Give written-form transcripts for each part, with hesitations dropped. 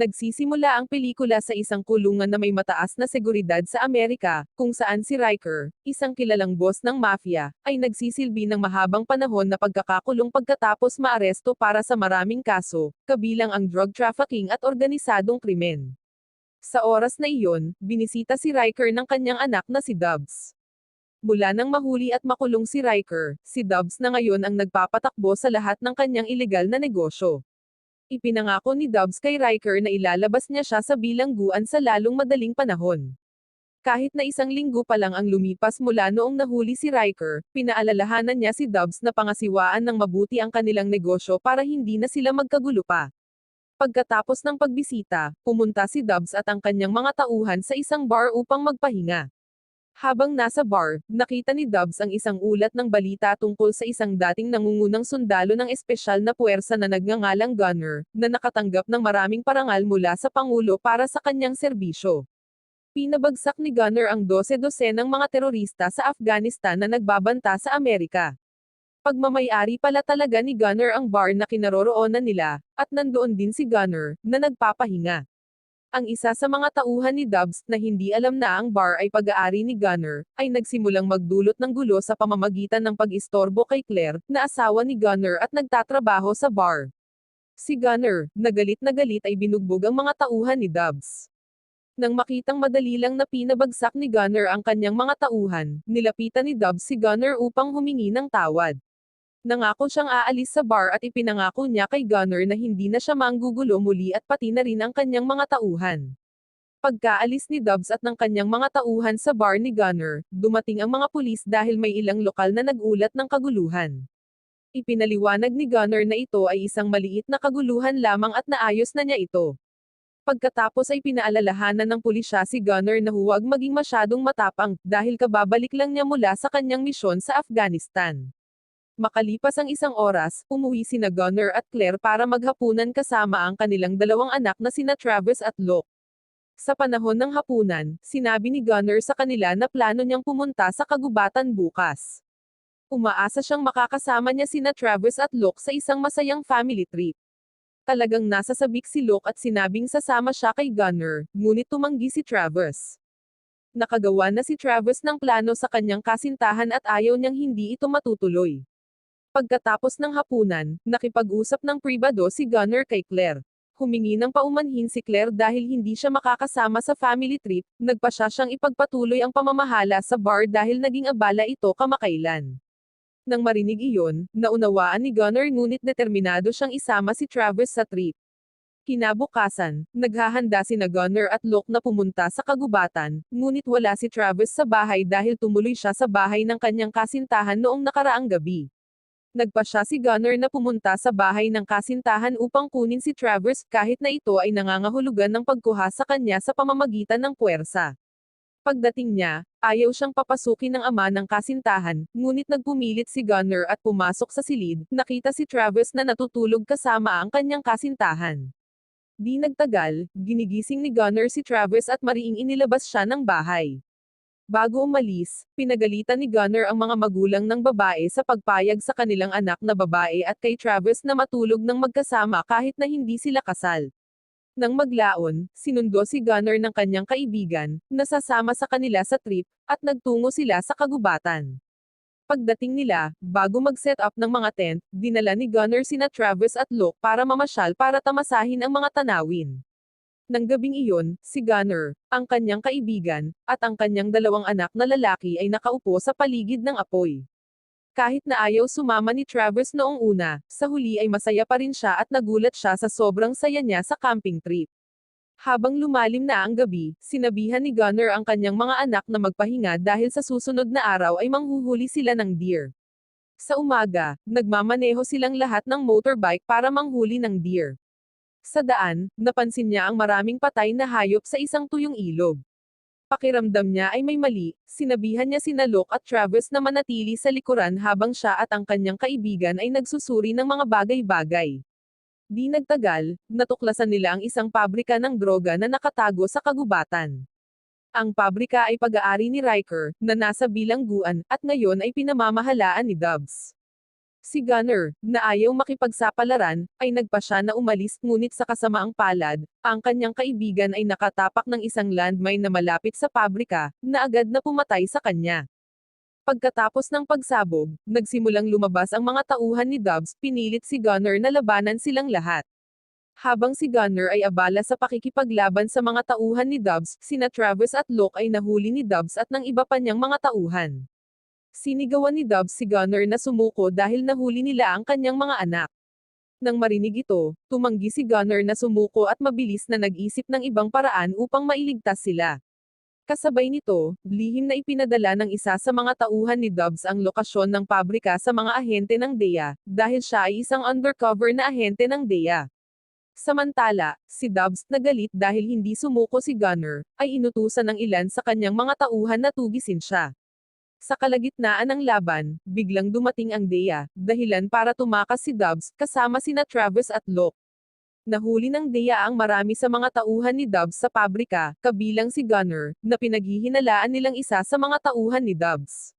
Nagsisimula ang pelikula sa isang kulungan na may mataas na seguridad sa Amerika, kung saan si Riker, isang kilalang boss ng mafia, ay nagsisilbi ng mahabang panahon na pagkakakulong pagkatapos maaresto para sa maraming kaso, kabilang ang drug trafficking at organisadong krimen. Sa oras na iyon, binisita si Riker ng kanyang anak na si Dubs. Mula nang mahuli at makulong si Riker, si Dubs na ngayon ang nagpapatakbo sa lahat ng kanyang ilegal na negosyo. Ipinangako ni Dubs kay Riker na ilalabas niya siya sa bilangguan sa lalong madaling panahon. Kahit na isang linggo pa lang ang lumipas mula noong nahuli si Riker, pinaalalahanan niya si Dubs na pangasiwaan ng mabuti ang kanilang negosyo para hindi na sila magkagulo pa. Pagkatapos ng pagbisita, pumunta si Dubs at ang kanyang mga tauhan sa isang bar upang magpahinga. Habang nasa bar, nakita ni Dubs ang isang ulat ng balita tungkol sa isang dating nangungunang sundalo ng espesyal na puwersa na nagngangalang Gunner, na nakatanggap ng maraming parangal mula sa Pangulo para sa kanyang serbisyo. Pinabagsak ni Gunner ang 12-dosenang mga terorista sa Afghanistan na nagbabanta sa Amerika. Pagmamayari pala talaga ni Gunner ang bar na kinaroroonan nila, at nandoon din si Gunner, na nagpapahinga. Ang isa sa mga tauhan ni Dubs na hindi alam na ang bar ay pag-aari ni Gunner, ay nagsimulang magdulot ng gulo sa pamamagitan ng pag-istorbo kay Claire, na asawa ni Gunner at nagtatrabaho sa bar. Si Gunner, na galit ay binugbog ang mga tauhan ni Dubs. Nang makitang madali lang na pinabagsak ni Gunner ang kanyang mga tauhan, nilapitan ni Dubs si Gunner upang humingi ng tawad. Nangako siyang aalis sa bar at ipinangako niya kay Gunner na hindi na siya manggugulo muli at pati na rin ang kanyang mga tauhan. Pagkaalis ni Dubs at ng kanyang mga tauhan sa bar ni Gunner, dumating ang mga pulis dahil may ilang lokal na nagulat ng kaguluhan. Ipinaliwanag ni Gunner na ito ay isang maliit na kaguluhan lamang at naayos na niya ito. Pagkatapos ay pinaalalahanan ng pulisya si Gunner na huwag maging masyadong matapang, dahil kababalik lang niya mula sa kanyang misyon sa Afghanistan. Makalipas ang isang oras, umuwi sina Gunner at Claire para maghapunan kasama ang kanilang dalawang anak na sina Travis at Locke. Sa panahon ng hapunan, sinabi ni Gunner sa kanila na plano niyang pumunta sa kagubatan bukas. Umaasa siyang makakasama niya sina Travis at Locke sa isang masayang family trip. Talagang nasasabik si Locke at sinabing sasama siya kay Gunner, ngunit tumanggi si Travis. Nakagawa na si Travis ng plano sa kanyang kasintahan at ayaw niyang hindi ito matutuloy. Pagkatapos ng hapunan, nakipag-usap ng pribado si Gunner kay Claire. Humingi ng paumanhin si Claire dahil hindi siya makakasama sa family trip, nagpasya siyang ipagpatuloy ang pamamahala sa bar dahil naging abala ito kamakailan. Nang marinig iyon, naunawaan ni Gunner ngunit determinado siyang isama si Travis sa trip. Kinabukasan, naghahanda sina Gunner at Locke na pumunta sa kagubatan, ngunit wala si Travis sa bahay dahil tumuloy siya sa bahay ng kanyang kasintahan noong nakaraang gabi. Nagpasya si Gunner na pumunta sa bahay ng kasintahan upang kunin si Travis kahit na ito ay nangangahulugan ng pagkuha sa kanya sa pamamagitan ng puwersa. Pagdating niya, ayaw siyang papasukin ng ama ng kasintahan, ngunit nagpumilit si Gunner at pumasok sa silid, nakita si Travis na natutulog kasama ang kanyang kasintahan. Di nagtagal, ginigising ni Gunner si Travis at mariing inilabas siya ng bahay. Bago umalis, pinagalitan ni Gunner ang mga magulang ng babae sa pagpayag sa kanilang anak na babae at kay Travis na matulog ng magkasama kahit na hindi sila kasal. Nang maglaon, sinundo si Gunner ng kanyang kaibigan, na sasama sa kanila sa trip, at nagtungo sila sa kagubatan. Pagdating nila, bago mag-set up ng mga tent, dinala ni Gunner sina Travis at Locke para mamasyal para tamasahin ang mga tanawin. Nang gabing iyon, si Gunner, ang kanyang kaibigan, at ang kanyang dalawang anak na lalaki ay nakaupo sa paligid ng apoy. Kahit na ayaw sumama ni Travis noong una, sa huli ay masaya pa rin siya at nagulat siya sa sobrang saya niya sa camping trip. Habang lumalim na ang gabi, sinabihan ni Gunner ang kanyang mga anak na magpahinga dahil sa susunod na araw ay manghuhuli sila ng deer. Sa umaga, nagmamaneho silang lahat ng motorbike para manghuli ng deer. Sa daan, napansin niya ang maraming patay na hayop sa isang tuyong ilog. Pakiramdam niya ay may mali, sinabihan niya sina Locke at Travis na manatili sa likuran habang siya at ang kanyang kaibigan ay nagsusuri ng mga bagay-bagay. Di nagtagal, natuklasan nila ang isang pabrika ng droga na nakatago sa kagubatan. Ang pabrika ay pag-aari ni Riker, na nasa bilangguan, at ngayon ay pinamamahalaan ni Dubs. Si Gunner, na ayaw makipagsapalaran, ay nagpasya na umalis ngunit sa kasamaang palad, ang kanyang kaibigan ay nakatapak ng isang landmine na malapit sa pabrika, na agad na pumatay sa kanya. Pagkatapos ng pagsabog, nagsimulang lumabas ang mga tauhan ni Dubs, pinilit si Gunner na labanan silang lahat. Habang si Gunner ay abala sa pakikipaglaban sa mga tauhan ni Dubs, sina Travis at Locke ay nahuli ni Dubs at ng iba pa niyang mga tauhan. Sinigawan ni Dubs si Gunner na sumuko dahil nahuli nila ang kanyang mga anak. Nang marinig ito, tumanggi si Gunner na sumuko at mabilis na nag-isip ng ibang paraan upang mailigtas sila. Kasabay nito, lihim na ipinadala ng isa sa mga tauhan ni Dubs ang lokasyon ng pabrika sa mga ahente ng DEA, dahil siya ay isang undercover na ahente ng DEA. Samantala, si Dubs, na galit dahil hindi sumuko si Gunner, ay inutusan ng ilan sa kanyang mga tauhan na tugisin siya. Sa kalagitnaan ng laban, biglang dumating ang DEA, dahilan para tumakas si Dubs, kasama sina Travis at Locke. Nahuli ng DEA ang marami sa mga tauhan ni Dubs sa pabrika, kabilang si Gunner, na pinaghihinalaan nilang isa sa mga tauhan ni Dubs.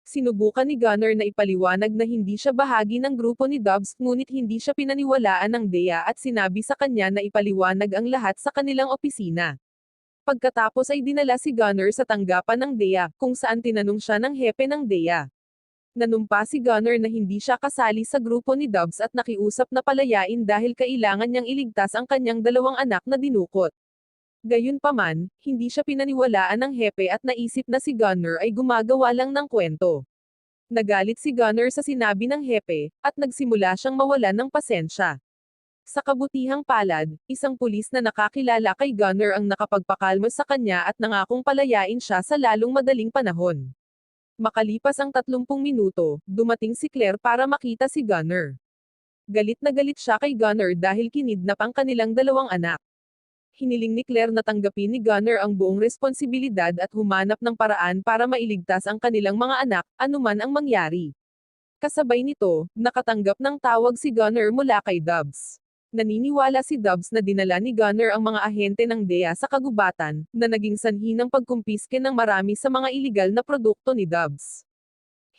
Sinubukan ni Gunner na ipaliwanag na hindi siya bahagi ng grupo ni Dubs, ngunit hindi siya pinaniwalaan ng DEA at sinabi sa kanya na ipaliwanag ang lahat sa kanilang opisina. Pagkatapos ay dinala si Gunner sa tanggapan ng DEA, kung saan tinanong siya ng hepe ng DEA. Nanumpa si Gunner na hindi siya kasali sa grupo ni Dubs at nakiusap na palayain dahil kailangan niyang iligtas ang kanyang dalawang anak na dinukot. Gayunpaman, hindi siya pinaniwalaan ng hepe at naisip na si Gunner ay gumagawa lang ng kwento. Nagalit si Gunner sa sinabi ng hepe, at nagsimula siyang mawalan ng pasensya. Sa kabutihang palad, isang pulis na nakakilala kay Gunner ang nakapagpakalma sa kanya at nangakong palayain siya sa lalong madaling panahon. Makalipas ang 30 minuto, dumating si Claire para makita si Gunner. Galit na galit siya kay Gunner dahil kinidnap ang kanilang dalawang anak. Hiniling ni Claire na tanggapin ni Gunner ang buong responsibilidad at humanap ng paraan para mailigtas ang kanilang mga anak, anuman ang mangyari. Kasabay nito, nakatanggap ng tawag si Gunner mula kay Dubs. Naniniwala si Dubs na dinala ni Gunner ang mga ahente ng DEA sa kagubatan, na naging sanhi ng pagkumpiske ng marami sa mga iligal na produkto ni Dubs.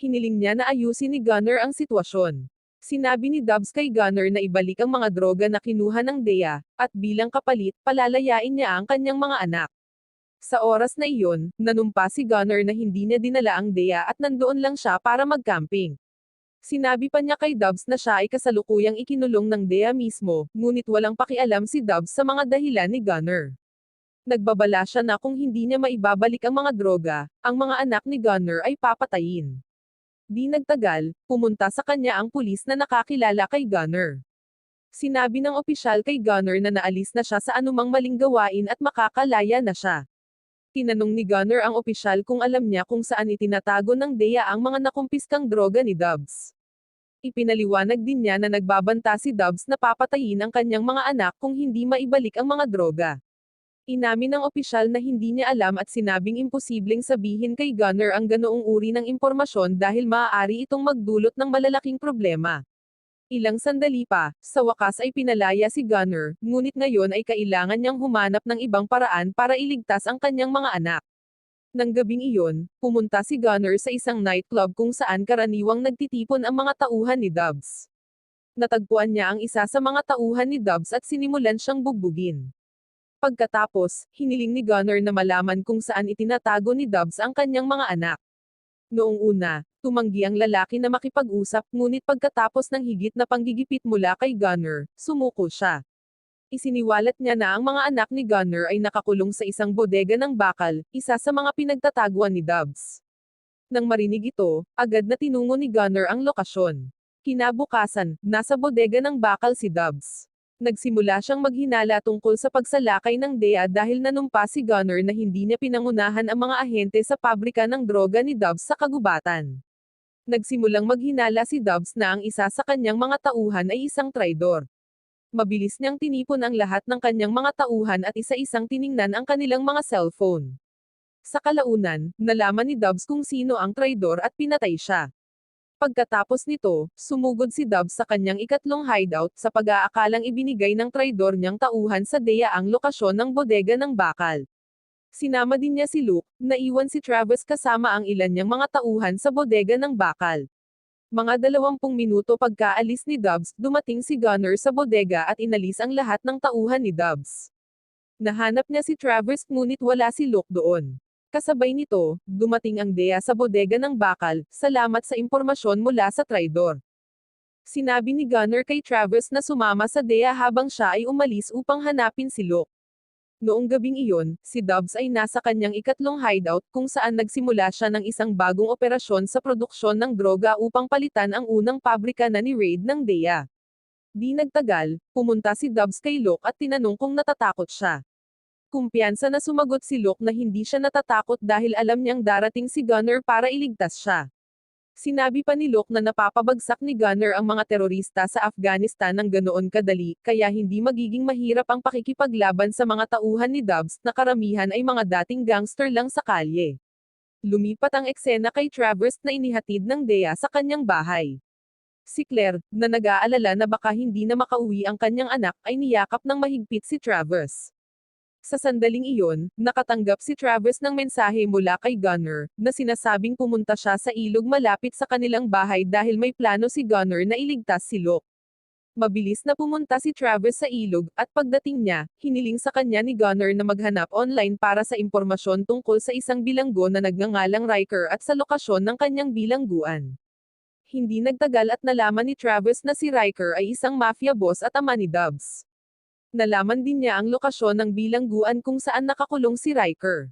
Hiniling niya na ayusin ni Gunner ang sitwasyon. Sinabi ni Dubs kay Gunner na ibalik ang mga droga na kinuha ng DEA, at bilang kapalit, palalayain niya ang kanyang mga anak. Sa oras na iyon, nanumpa si Gunner na hindi niya dinala ang DEA at nandoon lang siya para mag-camping. Sinabi pa niya kay Dubs na siya ay kasalukuyang ikinulong ng DEA mismo, ngunit walang pakialam si Dubs sa mga dahilan ni Gunner. Nagbabala siya na kung hindi niya maibabalik ang mga droga, ang mga anak ni Gunner ay papatayin. Di nagtagal, pumunta sa kanya ang pulis na nakakilala kay Gunner. Sinabi ng opisyal kay Gunner na naalis na siya sa anumang maling gawain at makakalaya na siya. Tinanong ni Gunner ang opisyal kung alam niya kung saan itinatago ng DEA ang mga nakumpiskang droga ni Dubs. Ipinaliwanag din niya na nagbabanta si Dubs na papatayin ang kanyang mga anak kung hindi maibalik ang mga droga. Inamin ng opisyal na hindi niya alam at sinabing imposibleng sabihin kay Gunner ang ganoong uri ng impormasyon dahil maaari itong magdulot ng malalaking problema. Ilang sandali pa, sa wakas ay pinalaya si Gunner, ngunit ngayon ay kailangan niyang humanap ng ibang paraan para iligtas ang kanyang mga anak. Nang gabing iyon, pumunta si Gunner sa isang nightclub kung saan karaniwang nagtitipon ang mga tauhan ni Dubs. Natagpuan niya ang isa sa mga tauhan ni Dubs at sinimulan siyang bugbugin. Pagkatapos, hiniling ni Gunner na malaman kung saan itinatago ni Dubs ang kanyang mga anak. Noong una, tumanggi ang lalaki na makipag-usap, ngunit pagkatapos ng higit na panggigipit mula kay Gunner, sumuko siya. Isiniwalat niya na ang mga anak ni Gunner ay nakakulong sa isang bodega ng bakal, isa sa mga pinagtataguan ni Dubs. Nang marinig ito, agad na tinungo ni Gunner ang lokasyon. Kinabukasan, nasa bodega ng bakal si Dubs. Nagsimula siyang maghinala tungkol sa pagsalakay ng DEA dahil nanumpa si Gunner na hindi niya pinangunahan ang mga ahente sa pabrika ng droga ni Dubs sa kagubatan. Nagsimulang maghinala si Dubs na ang isa sa kanyang mga tauhan ay isang traidor. Mabilis niyang tinipon ang lahat ng kanyang mga tauhan at isa-isang tiningnan ang kanilang mga cellphone. Sa kalaunan, nalaman ni Dubs kung sino ang traidor at pinatay siya. Pagkatapos nito, sumugod si Dubs sa kanyang ikatlong hideout sa pag-aakalang ibinigay ng traidor niyang tauhan sa DEA ang lokasyon ng bodega ng bakal. Sinama din niya si Luke, naiwan si Travis kasama ang ilan niyang mga tauhan sa bodega ng bakal. Mga 20 minuto pagkaalis ni Dubs, dumating si Gunner sa bodega at inalis ang lahat ng tauhan ni Dubs. Nahanap niya si Travers ngunit wala si Luke doon. Kasabay nito, dumating ang DEA sa bodega ng bakal, salamat sa impormasyon mula sa traidor. Sinabi ni Gunner kay Travers na sumama sa DEA habang siya ay umalis upang hanapin si Luke. Noong gabing iyon, si Dubs ay nasa kanyang ikatlong hideout kung saan nagsimula siya ng isang bagong operasyon sa produksyon ng droga upang palitan ang unang pabrika na ni-raid ng DEA. Di nagtagal, pumunta si Dubs kay Luke at tinanong kung natatakot siya. Kumpiyansa na sumagot si Luke na hindi siya natatakot dahil alam niyang darating si Gunner para iligtas siya. Sinabi pa ni Luke na napapabagsak ni Gunner ang mga terorista sa Afghanistan ng ganoon kadali, kaya hindi magiging mahirap ang pakikipaglaban sa mga tauhan ni Dubs na karamihan ay mga dating gangster lang sa kalye. Lumipat ang eksena kay Travers na inihatid ng DEA sa kanyang bahay. Si Claire, na nag-aalala na baka hindi na makauwi ang kanyang anak, ay niyakap ng mahigpit si Travers. Sa sandaling iyon, nakatanggap si Travers ng mensahe mula kay Gunner, na sinasabing pumunta siya sa ilog malapit sa kanilang bahay dahil may plano si Gunner na iligtas si Luke. Mabilis na pumunta si Travers sa ilog, at pagdating niya, hiniling sa kanya ni Gunner na maghanap online para sa impormasyon tungkol sa isang bilanggo na nagngangalang Riker at sa lokasyon ng kanyang bilangguan. Hindi nagtagal at nalaman ni Travers na si Riker ay isang mafia boss at ama ni Dubs. Nalaman din niya ang lokasyon ng bilangguan kung saan nakakulong si Riker.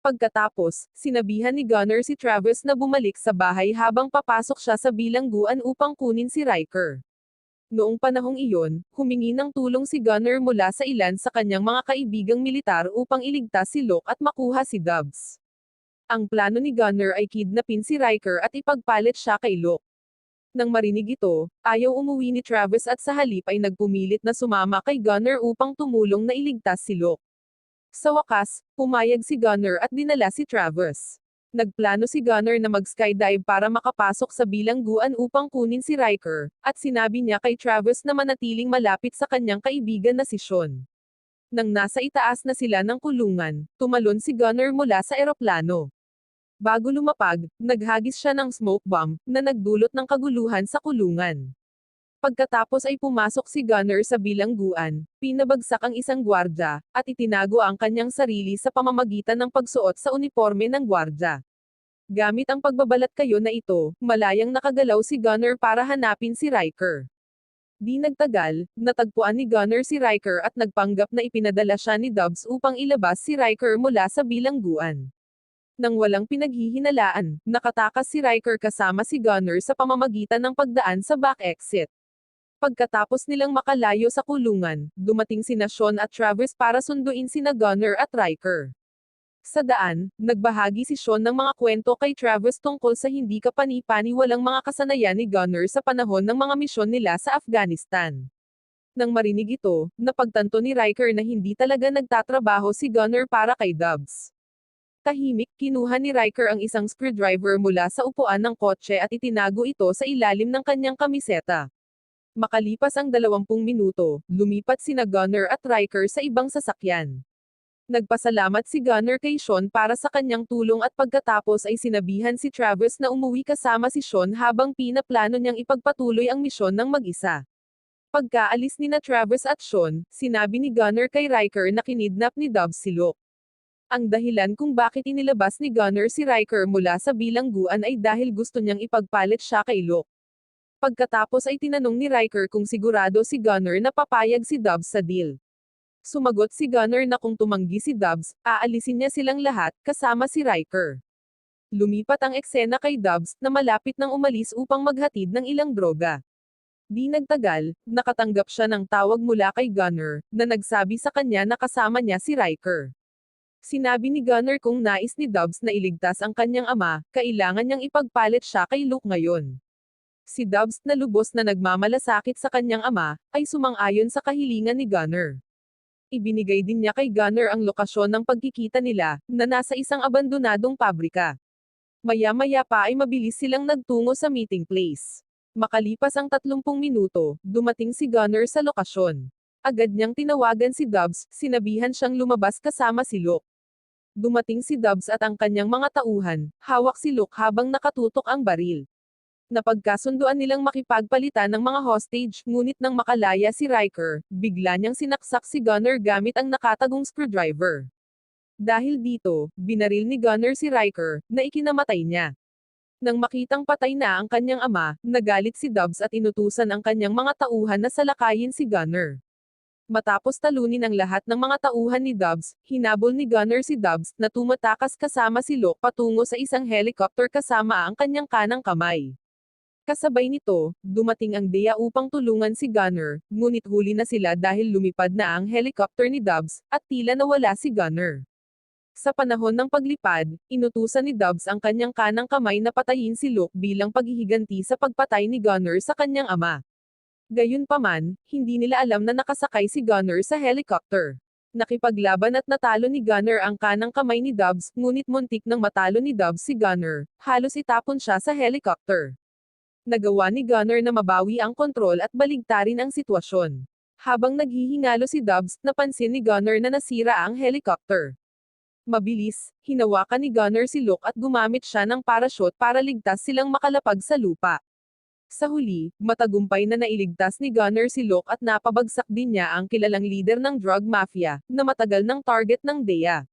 Pagkatapos, sinabihan ni Gunner si Travers na bumalik sa bahay habang papasok siya sa bilangguan upang kunin si Riker. Noong panahong iyon, humingi ng tulong si Gunner mula sa ilan sa kanyang mga kaibigang militar upang iligtas si Luke at makuha si Dubs. Ang plano ni Gunner ay kidnapin si Riker at ipagpalit siya kay Luke. Nang marinig ito, ayaw umuwi ni Travers at sa halip ay nagpumilit na sumama kay Gunner upang tumulong na iligtas si Luke. Sa wakas, pumayag si Gunner at dinala si Travers. Nagplano si Gunner na mag-skydive para makapasok sa bilangguan upang kunin si Riker, at sinabi niya kay Travers na manatiling malapit sa kanyang kaibigan na si Sean. Nang nasa itaas na sila ng kulungan, tumalon si Gunner mula sa eroplano. Bago lumapag, naghagis siya ng smoke bomb, na nagdulot ng kaguluhan sa kulungan. Pagkatapos ay pumasok si Gunner sa bilangguan, pinabagsak ang isang gwardya, at itinago ang kanyang sarili sa pamamagitan ng pagsuot sa uniforme ng gwardya. Gamit ang pagbabalat kayo na ito, malayang nakagalaw si Gunner para hanapin si Riker. Di nagtagal, natagpuan ni Gunner si Riker at nagpanggap na ipinadala siya ni Dubs upang ilabas si Riker mula sa bilangguan. Nang walang pinaghihinalaan, nakatakas si Riker kasama si Gunner sa pamamagitan ng pagdaan sa back exit. Pagkatapos nilang makalayo sa kulungan, dumating sina Sean at Travers para sunduin sina Gunner at Riker. Sa daan, nagbahagi si Sean ng mga kwento kay Travers tungkol sa hindi kapani-paniwalang mga kasanayan ni Gunner sa panahon ng mga misyon nila sa Afghanistan. Nang marinig ito, napagtanto ni Riker na hindi talaga nagtatrabaho si Gunner para kay Dubs. Tahimik, kinuha ni Riker ang isang screwdriver mula sa upuan ng kotse at itinago ito sa ilalim ng kanyang kamiseta. Makalipas ang 20 minuto, lumipat sina Gunner at Riker sa ibang sasakyan. Nagpasalamat si Gunner kay Sean para sa kanyang tulong at pagkatapos ay sinabihan si Travers na umuwi kasama si Sean habang pinaplano niyang ipagpatuloy ang misyon ng mag-isa. Pagkaalis ni na Travers at Sean, sinabi ni Gunner kay Riker na kinidnap ni Dubs si Luke. Ang dahilan kung bakit inilabas ni Gunner si Riker mula sa bilangguan ay dahil gusto niyang ipagpalit siya kay Luke. Pagkatapos ay tinanong ni Riker kung sigurado si Gunner na papayag si Dubs sa deal. Sumagot si Gunner na kung tumanggi si Dubs, aalisin niya silang lahat, kasama si Riker. Lumipat ang eksena kay Dubs, na malapit nang umalis upang maghatid ng ilang droga. Di nagtagal, nakatanggap siya ng tawag mula kay Gunner, na nagsabi sa kanya na kasama niya si Riker. Sinabi ni Gunner kung nais ni Dubs na iligtas ang kanyang ama, kailangan niyang ipagpalit siya kay Luke ngayon. Si Dubs, na lubos na nagmamalasakit sa kanyang ama, ay sumang-ayon sa kahilingan ni Gunner. Ibinigay din niya kay Gunner ang lokasyon ng pagkikita nila, na nasa isang abandonadong pabrika. Maya-maya pa ay mabilis silang nagtungo sa meeting place. Makalipas ang 30 minuto, dumating si Gunner sa lokasyon. Agad niyang tinawagan si Dubs, sinabihan siyang lumabas kasama si Luke. Dumating si Dubs at ang kanyang mga tauhan, hawak si Luke habang nakatutok ang baril. Napagkasunduan nilang makipagpalitan ng mga hostage, ngunit nang makalaya si Riker, bigla niyang sinaksak si Gunner gamit ang nakatagong screwdriver. Dahil dito, binaril ni Gunner si Riker, na ikinamatay niya. Nang makitang patay na ang kanyang ama, nagalit si Dobbs at inutusan ang kanyang mga tauhan na salakayin si Gunner. Matapos talunin ang lahat ng mga tauhan ni Dobbs, hinabol ni Gunner si Dobbs, na tumatakas kasama si Locke patungo sa isang helicopter kasama ang kanyang kanang kamay. Kasabay nito, dumating ang Dea upang tulungan si Gunner, ngunit huli na sila dahil lumipad na ang helicopter ni Dobbs, at tila nawala si Gunner. Sa panahon ng paglipad, inutusan ni Dobbs ang kanyang kanang kamay na patayin si Locke bilang paghihiganti sa pagpatay ni Gunner sa kanyang ama. Gayunpaman, hindi nila alam na nakasakay si Gunner sa helicopter. Nakipaglaban at natalo ni Gunner ang kanang kamay ni Dobbs, ngunit muntik nang matalo ni Dobbs si Gunner, halos itapon siya sa helicopter. Nagawa ni Gunner na mabawi ang kontrol at baligtarin ang sitwasyon. Habang naghihingalo si Dobbs, napansin ni Gunner na nasira ang helicopter. Mabilis, hinawakan ni Gunner si Locke at gumamit siya ng parachute para ligtas silang makalapag sa lupa. Sa huli, matagumpay na nailigtas ni Gunner si Locke at napabagsak din niya ang kilalang leader ng drug mafia, na matagal ng target ng DEA.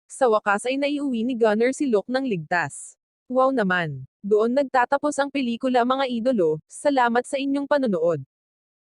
Sa wakas ay naiuwi ni Gunner si Locke ng ligtas. Wow naman! Doon nagtatapos ang pelikula mga idolo, salamat sa inyong panonood.